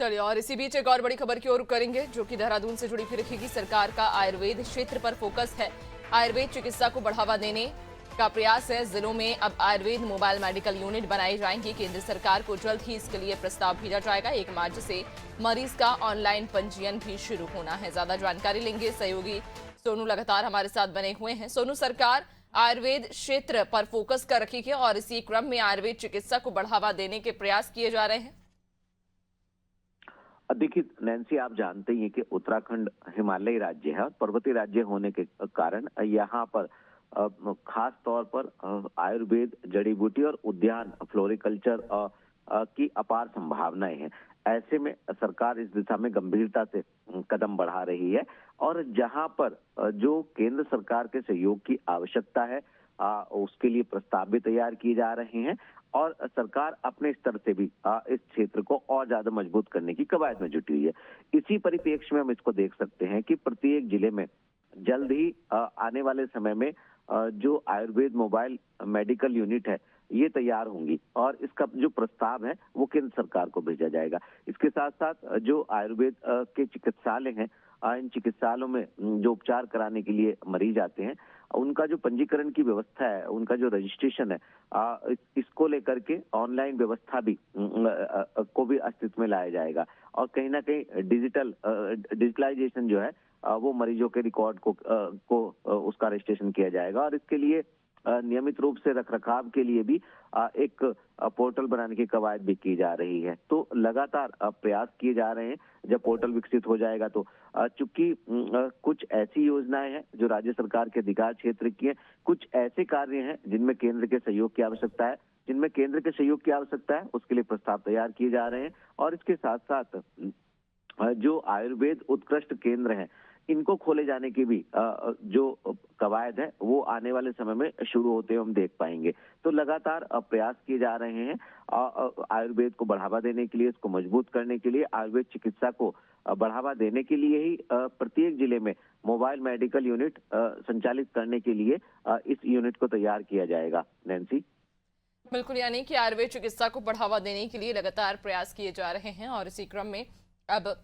चलिए और इसी बीच एक और बड़ी खबर की ओर रुख करेंगे जो कि देहरादून से जुड़ी हुई रखेगी। सरकार का आयुर्वेद क्षेत्र पर फोकस है। आयुर्वेद चिकित्सा को बढ़ावा देने का प्रयास है। जिलों में अब आयुर्वेद मोबाइल मेडिकल यूनिट बनाई जाएंगी। केंद्र सरकार को जल्द ही इसके लिए प्रस्ताव भेजा जाएगा। 1 मार्च से मरीज का ऑनलाइन पंजीयन भी शुरू होना है। ज्यादा जानकारी लेंगे, सहयोगी सोनू लगातार हमारे साथ बने हुए हैं। सोनू, सरकार आयुर्वेद क्षेत्र पर फोकस कर रखी है और इसी क्रम में आयुर्वेद चिकित्सा को बढ़ावा देने के प्रयास किए जा रहे हैं। देखिए नैन्सी, आप जानते ही हैं कि उत्तराखंड हिमालयी राज्य है और पर्वतीय राज्य होने के कारण यहाँ पर खास तौर पर आयुर्वेद, जड़ी बूटी और उद्यान फ्लोरिकल्चर की अपार संभावनाएं हैं। ऐसे में सरकार इस दिशा में गंभीरता से कदम बढ़ा रही है और जहां पर जो केंद्र सरकार के सहयोग की आवश्यकता है उसके लिए प्रस्ताव भी तैयार किए जा रहे हैं और सरकार अपने स्तर से भी इस क्षेत्र को और ज्यादा मजबूत करने की कवायद में जुटी हुई है। इसी परिप्रेक्ष्य में हम इसको देख सकते हैं कि प्रत्येक जिले में जल्द ही आने वाले समय में जो आयुर्वेद मोबाइल मेडिकल यूनिट है ये तैयार होंगी और इसका जो प्रस्ताव है वो केंद्र सरकार को भेजा जाएगा। इसके साथ साथ जो आयुर्वेद के चिकित्सालय हैं, इन चिकित्सालयों में जो उपचार कराने के लिए मरीज आते हैं उनका जो पंजीकरण की व्यवस्था है, उनका जो रजिस्ट्रेशन है, इसको लेकर के ऑनलाइन व्यवस्था भी को भी अस्तित्व में लाया जाएगा और कहीं ना कहीं डिजिटलाइजेशन जो है वो मरीजों के रिकॉर्ड को उसका रजिस्ट्रेशन किया जाएगा और इसके लिए नियमित रूप से रखरखाव के लिए भी एक पोर्टल बनाने की कवायद भी की जा रही है। तो लगातार प्रयास किए जा रहे हैं। जब पोर्टल विकसित हो जाएगा तो चूंकि कुछ ऐसी योजनाएं हैं जो राज्य सरकार के अधिकार क्षेत्र की है, कुछ ऐसे कार्य हैं जिनमें केंद्र के सहयोग की आवश्यकता है, उसके लिए प्रस्ताव तैयार किए जा रहे हैं और इसके साथ साथ जो आयुर्वेद उत्कृष्ट केंद्र हैं इनको खोले जाने की भी जो कवायद है वो आने वाले समय में शुरू होते हुए हम देख पाएंगे। तो लगातार प्रयास किए जा रहे हैं आयुर्वेद को बढ़ावा देने के लिए, इसको मजबूत करने के लिए, आयुर्वेद चिकित्सा को बढ़ावा देने के लिए ही प्रत्येक जिले में मोबाइल मेडिकल यूनिट संचालित करने के लिए इस यूनिट को तैयार किया जाएगा। नैन्सी, बिल्कुल, यानी कि आयुर्वेद चिकित्सा को बढ़ावा देने के लिए लगातार प्रयास किए जा रहे हैं और इसी क्रम में अब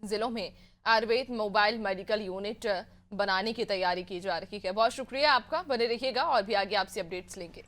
जिलों में आयुर्वेद मोबाइल मेडिकल यूनिट बनाने की तैयारी की जा रही है। बहुत शुक्रिया आपका, बने रहिएगा और भी आगे आपसे अपडेट्स लेंगे।